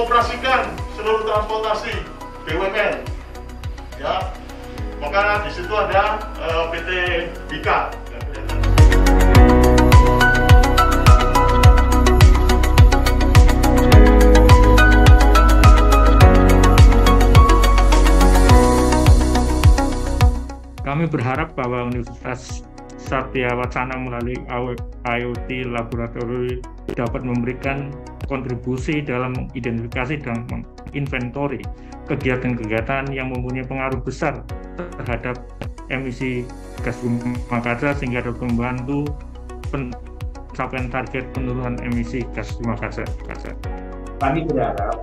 mengoperasikan seluruh transportasi BUMN. Ya, maka di situ ada PT Bika. Kami berharap bahwa Universitas Satya Wacana melalui IoT Laboratory dapat memberikan kontribusi dalam mengidentifikasi dan menginventori kegiatan-kegiatan yang mempunyai pengaruh besar terhadap emisi gas rumah kaca sehingga dapat membantu pencapaian target penurunan emisi gas rumah kaca. Kami berharap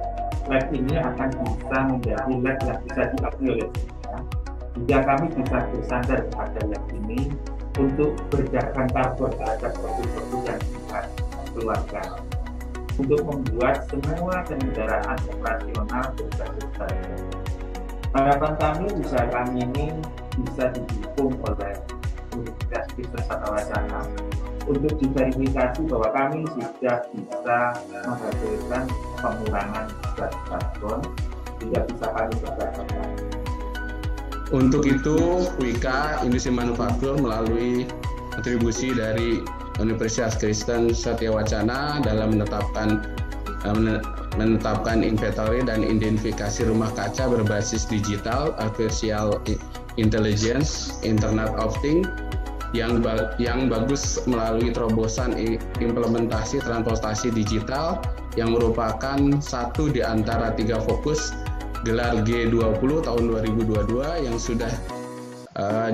lab ini akan bisa menjadi lab yang bisa diakui oleh dunia. Jika kami bisa bersandar pada lab ini untuk berdasarkan karbon terhadap produk-produk yang kita keluarkan, untuk membuat semua kendaraan operasional berbasis baterai. Harapan kami usaha kami ini bisa didukung oleh Universitas Kristen Satya Wacana untuk diverifikasi bahwa kami sudah bisa menghasilkan pengurangan gas karbon, tidak bisa kami berbagai. Untuk itu, Wika Industri Manufaktur melalui kontribusi dari Universitas Kristen Satya Wacana dalam menetapkan inventory dan identifikasi rumah kaca berbasis digital, artificial intelligence, Internet of Things yang bagus melalui terobosan implementasi transportasi digital yang merupakan satu di antara 3 fokus gelar G20 tahun 2022 yang sudah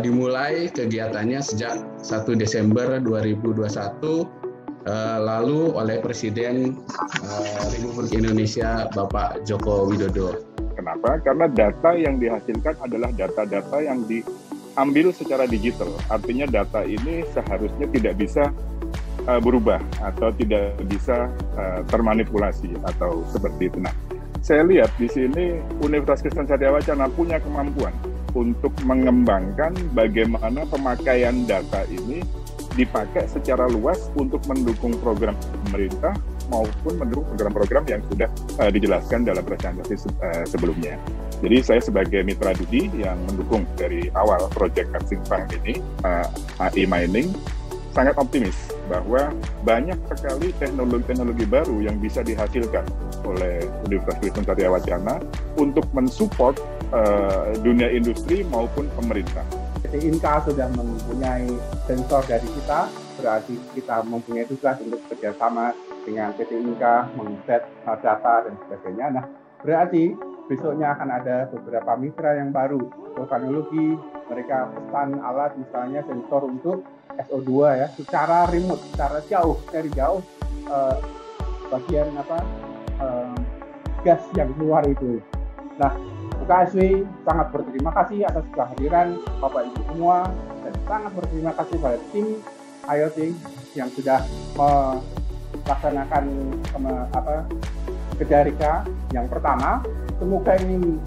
dimulai kegiatannya sejak 1 Desember 2021 lalu oleh Presiden Republik Indonesia Bapak Joko Widodo. Kenapa? Karena data yang dihasilkan adalah data-data yang diambil secara digital. Artinya data ini seharusnya tidak bisa berubah atau tidak bisa termanipulasi atau seperti itu. Nah, saya lihat di sini Universitas Kristen Satya Wacana punya kemampuan untuk mengembangkan bagaimana pemakaian data ini dipakai secara luas untuk mendukung program pemerintah maupun mendukung program-program yang sudah dijelaskan dalam presentasi sebelumnya. Jadi saya sebagai mitra Dudi yang mendukung dari awal proyek Casing Bank ini, AI Mining, sangat optimis bahwa banyak sekali teknologi-teknologi baru yang bisa dihasilkan oleh Universitas Kristen Satya Wacana untuk mensupport dunia industri maupun pemerintah. PT Inka sudah mempunyai sensor dari kita, berarti kita mempunyai tugas untuk bekerjasama dengan PT Inka, mengset data dan sebagainya. Nah, berarti besoknya akan ada beberapa mitra yang baru, vulkanologi, mereka pesan alat misalnya sensor untuk SO2 ya, secara remote, secara jauh, dari jauh bagian gas yang keluar itu. Nah, UKSW sangat berterima kasih atas kehadiran Bapak Ibu semua dan sangat berterima kasih pada tim IoT yang sudah melaksanakan Kedarika yang pertama. Semoga ini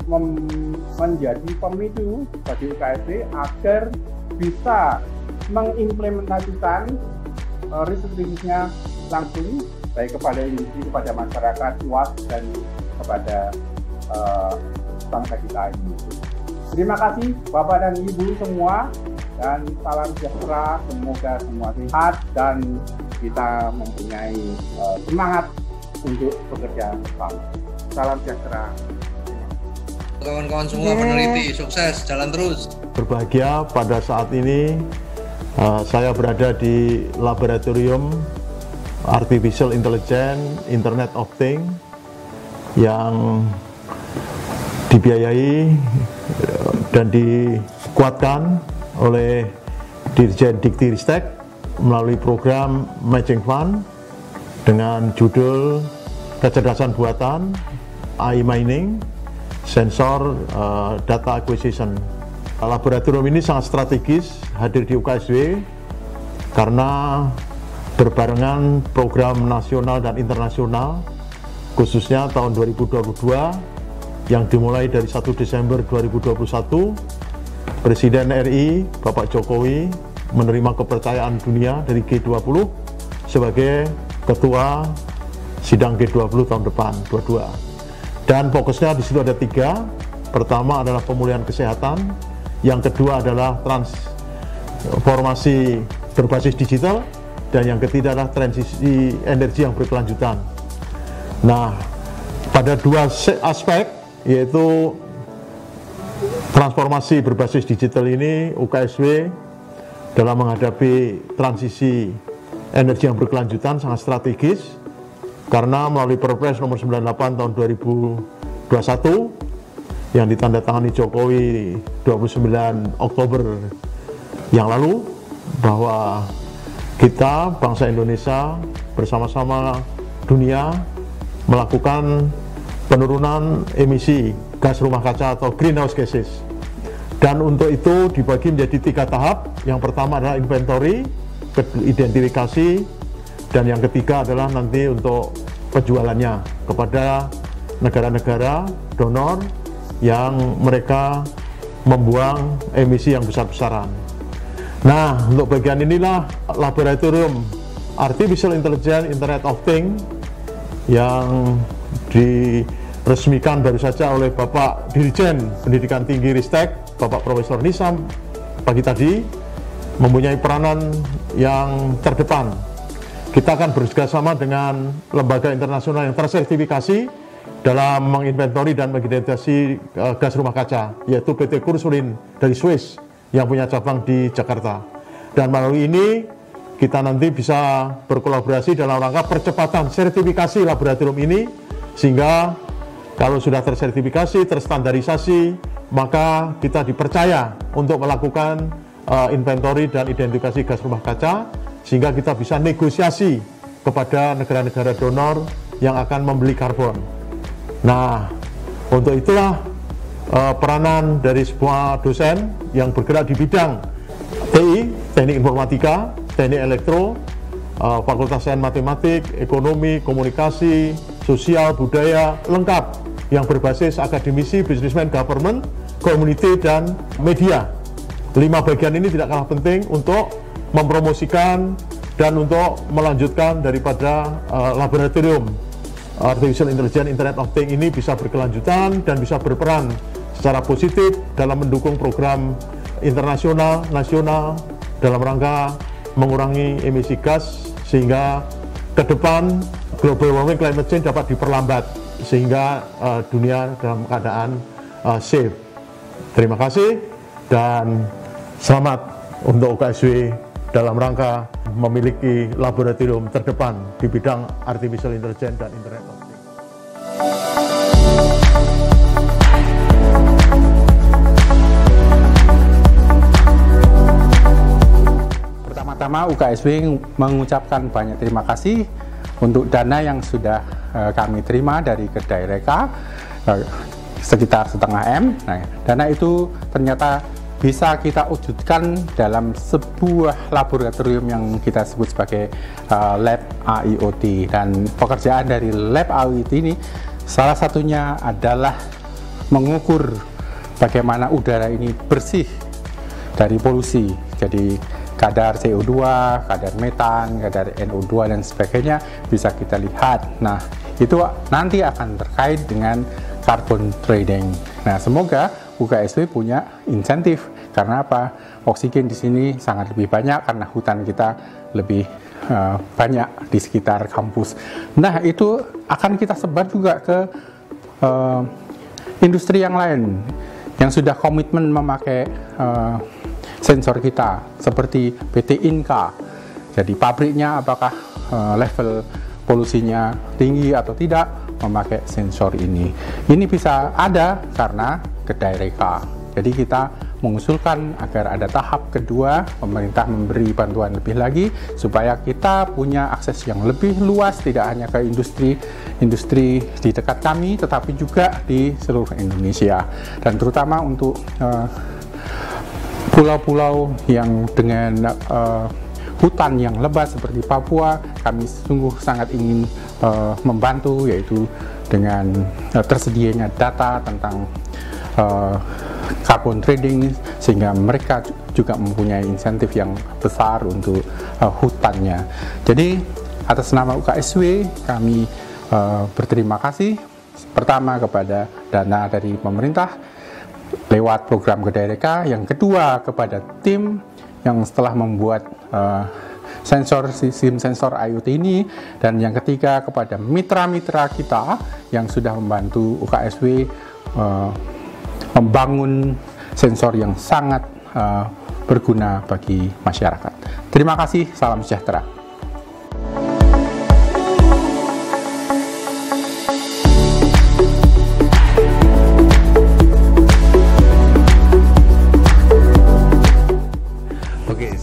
menjadi pemicu bagi UKSW agar bisa mengimplementasikan riset-risetnya langsung baik kepada industri, kepada masyarakat luas dan kepada bangsa kita ini. Terima kasih Bapak dan Ibu semua dan salam sejahtera, semoga semua sehat dan kita mempunyai semangat untuk bekerja sama. Salam sejahtera. Kawan-kawan semua peneliti, sukses, jalan terus. Berbahagia pada saat ini saya berada di laboratorium Artificial Intelligence, Internet of Things yang dibiayai dan dikuatkan oleh Dirjen Diktiristek melalui program Matching Fund dengan judul Kecerdasan Buatan, AI Mining, Sensor Data Acquisition. Laboratorium ini sangat strategis hadir di UKSW karena berbarengan program nasional dan internasional, khususnya tahun 2022 yang dimulai dari 1 Desember 2021, Presiden RI Bapak Jokowi menerima kepercayaan dunia dari G20 sebagai Ketua Sidang G20 tahun depan 22. Dan fokusnya di situ ada 3. Pertama adalah pemulihan kesehatan, yang kedua adalah transformasi berbasis digital, dan yang ketiga adalah transisi energi yang berkelanjutan. Nah, pada 2 aspek, yaitu transformasi berbasis digital ini, UKSW dalam menghadapi transisi energi yang berkelanjutan sangat strategis, karena melalui Perpres nomor 98 tahun 2021 yang ditandatangani Jokowi 29 Oktober yang lalu, bahwa kita, bangsa Indonesia, bersama-sama dunia melakukan penurunan emisi gas rumah kaca atau greenhouse gases. Dan untuk itu dibagi menjadi 3 tahap. Yang pertama adalah inventory, identifikasi, dan yang ketiga adalah nanti untuk penjualannya kepada negara-negara donor yang mereka membuang emisi yang besar-besaran. Nah, untuk bagian inilah laboratorium Artificial Intelligence Internet of Things yang diresmikan baru saja oleh Bapak Dirjen Pendidikan Tinggi Ristek, Bapak Profesor Nisam pagi tadi, mempunyai peranan yang terdepan. Kita akan bekerjasama dengan lembaga internasional yang tersertifikasi dalam menginventori dan mengidentifikasi gas rumah kaca, yaitu PT Kursulin dari Swiss yang punya cabang di Jakarta. Dan melalui ini kita nanti bisa berkolaborasi dalam rangka percepatan sertifikasi laboratorium ini, sehingga kalau sudah tersertifikasi, terstandarisasi, maka kita dipercaya untuk melakukan inventory dan identifikasi gas rumah kaca, sehingga kita bisa negosiasi kepada negara-negara donor yang akan membeli karbon. Nah, untuk itulah peranan dari sebuah dosen yang bergerak di bidang TI, teknik informatika, teknik elektro, fakultas sains matematik, ekonomi, komunikasi, sosial, budaya, lengkap, yang berbasis akademisi, businessman, government, community, dan media. 5 bagian ini tidak kalah penting untuk mempromosikan dan untuk melanjutkan daripada laboratorium Artificial Intelligence Internet of Things ini bisa berkelanjutan dan bisa berperan secara positif dalam mendukung program internasional, nasional dalam rangka mengurangi emisi gas, sehingga ke depan global warming climate change dapat diperlambat, sehingga dunia dalam keadaan safe. Terima kasih dan selamat untuk UKSW dalam rangka memiliki laboratorium terdepan di bidang Artificial Intelligence dan Internet of Things. Pertama, UKSW mengucapkan banyak terima kasih untuk dana yang sudah kami terima dari Kedai Reka, sekitar 0,5 M. Nah, dana itu ternyata bisa kita wujudkan dalam sebuah laboratorium yang kita sebut sebagai Lab AIoT. Dan pekerjaan dari Lab AIoT ini salah satunya adalah mengukur bagaimana udara ini bersih dari polusi. Jadi kadar CO2, kadar metan, kadar NO2 dan sebagainya bisa kita lihat. Nah, itu nanti akan terkait dengan carbon trading. Nah, semoga UKSW punya insentif. Karena apa? Oksigen di sini sangat lebih banyak karena hutan kita lebih banyak di sekitar kampus. Nah, itu akan kita sebar juga ke industri yang lain yang sudah komitmen memakai sensor kita, seperti PT Inka. Jadi pabriknya apakah level polusinya tinggi atau tidak, memakai sensor ini. Ini bisa ada karena Kedai Reka. Jadi kita mengusulkan agar ada tahap kedua, pemerintah memberi bantuan lebih lagi supaya kita punya akses yang lebih luas, tidak hanya ke industri di dekat kami, tetapi juga di seluruh Indonesia. Dan terutama untuk pulau-pulau yang dengan hutan yang lebat seperti Papua, kami sungguh sangat ingin membantu, yaitu dengan tersedianya data tentang carbon trading, sehingga mereka juga mempunyai insentif yang besar untuk hutannya. Jadi atas nama UKSW kami berterima kasih Pertama kepada dana dari pemerintah lewat program Gedereka, yang kedua kepada tim yang setelah membuat sistem sensor IoT ini, dan yang ketiga kepada mitra-mitra kita yang sudah membantu UKSW membangun sensor yang sangat berguna bagi masyarakat. Terima kasih, salam sejahtera.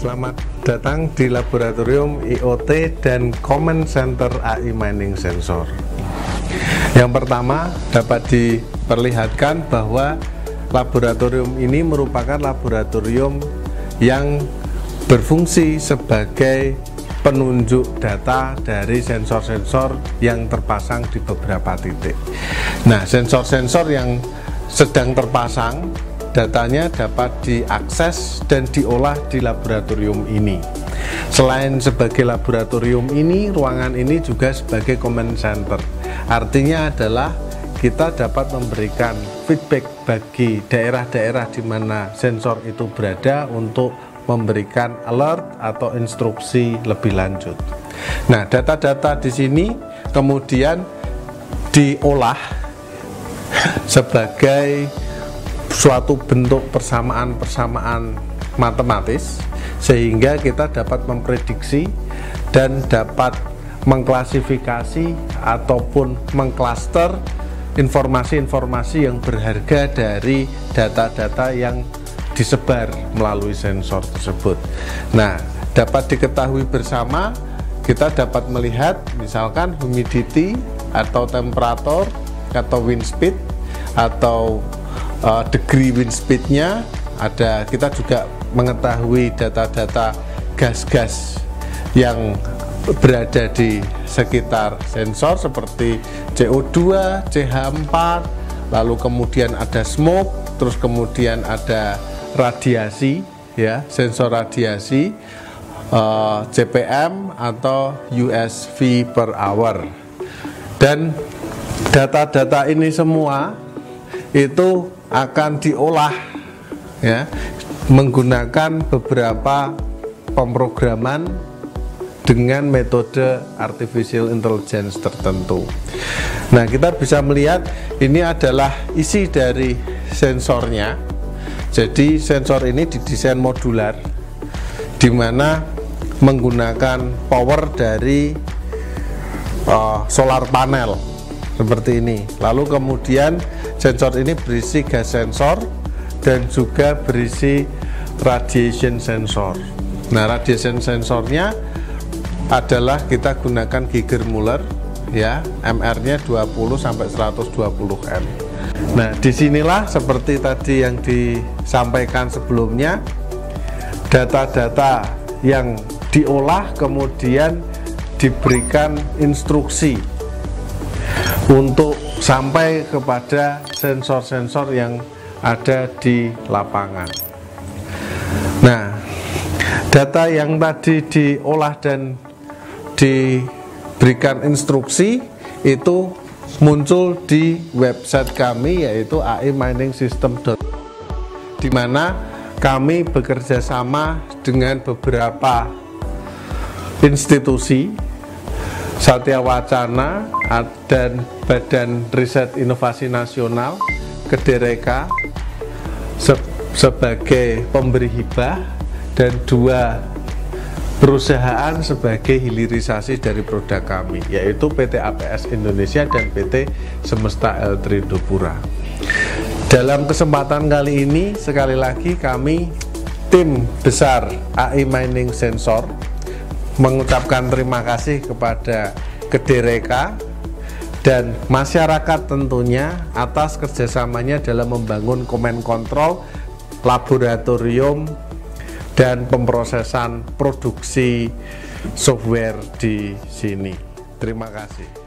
Selamat datang di Laboratorium IoT dan Command Center AI Mining Sensor. Yang pertama, dapat diperlihatkan bahwa laboratorium ini merupakan laboratorium yang berfungsi sebagai penunjuk data dari sensor-sensor yang terpasang di beberapa titik. Nah, sensor-sensor yang sedang terpasang, datanya dapat diakses dan diolah di laboratorium ini. Selain sebagai laboratorium ini, ruangan ini juga sebagai command center. Artinya adalah kita dapat memberikan feedback bagi daerah-daerah di mana sensor itu berada untuk memberikan alert atau instruksi lebih lanjut. Nah, data-data di sini kemudian diolah sebagai suatu bentuk persamaan-persamaan matematis, sehingga kita dapat memprediksi dan dapat mengklasifikasi ataupun mengklaster informasi-informasi yang berharga dari data-data yang disebar melalui sensor tersebut. Nah, dapat diketahui bersama, kita dapat melihat misalkan humidity atau temperatur atau wind speed atau degree wind speed-nya ada. Kita juga mengetahui data-data gas-gas yang berada di sekitar sensor seperti CO2, CH4, lalu kemudian ada smoke, terus kemudian ada radiasi, ya, sensor radiasi, CPM atau USV per hour. Dan data-data ini semua itu akan diolah, ya, menggunakan beberapa pemrograman dengan metode artificial intelligence tertentu. Nah, kita bisa melihat ini adalah isi dari sensornya. Jadi sensor ini didesain modular, di mana menggunakan power dari solar panel seperti ini. Lalu kemudian sensor ini berisi gas sensor dan juga berisi radiation sensor. Nah, radiation sensornya adalah kita gunakan Geiger-Müller, ya, MR-nya 20 sampai 120 M. Nah, disinilah seperti tadi yang disampaikan sebelumnya, data-data yang diolah kemudian diberikan instruksi untuk sampai kepada sensor-sensor yang ada di lapangan. Nah, data yang tadi diolah dan diberikan instruksi itu muncul di website kami, yaitu AIMiningSystem.com, di mana kami bekerja sama dengan beberapa institusi, Satya Wacana dan Badan Riset Inovasi Nasional, Gedereka sebagai pemberi hibah, dan 2 perusahaan sebagai hilirisasi dari produk kami, yaitu PT APS Indonesia dan PT Semesta L3 Indopura. Dalam kesempatan kali ini, sekali lagi kami, tim besar AI Mining Sensor, mengucapkan terima kasih kepada Gedereka dan masyarakat tentunya atas kerjasamanya dalam membangun command control, laboratorium, dan pemrosesan produksi software di sini. Terima kasih.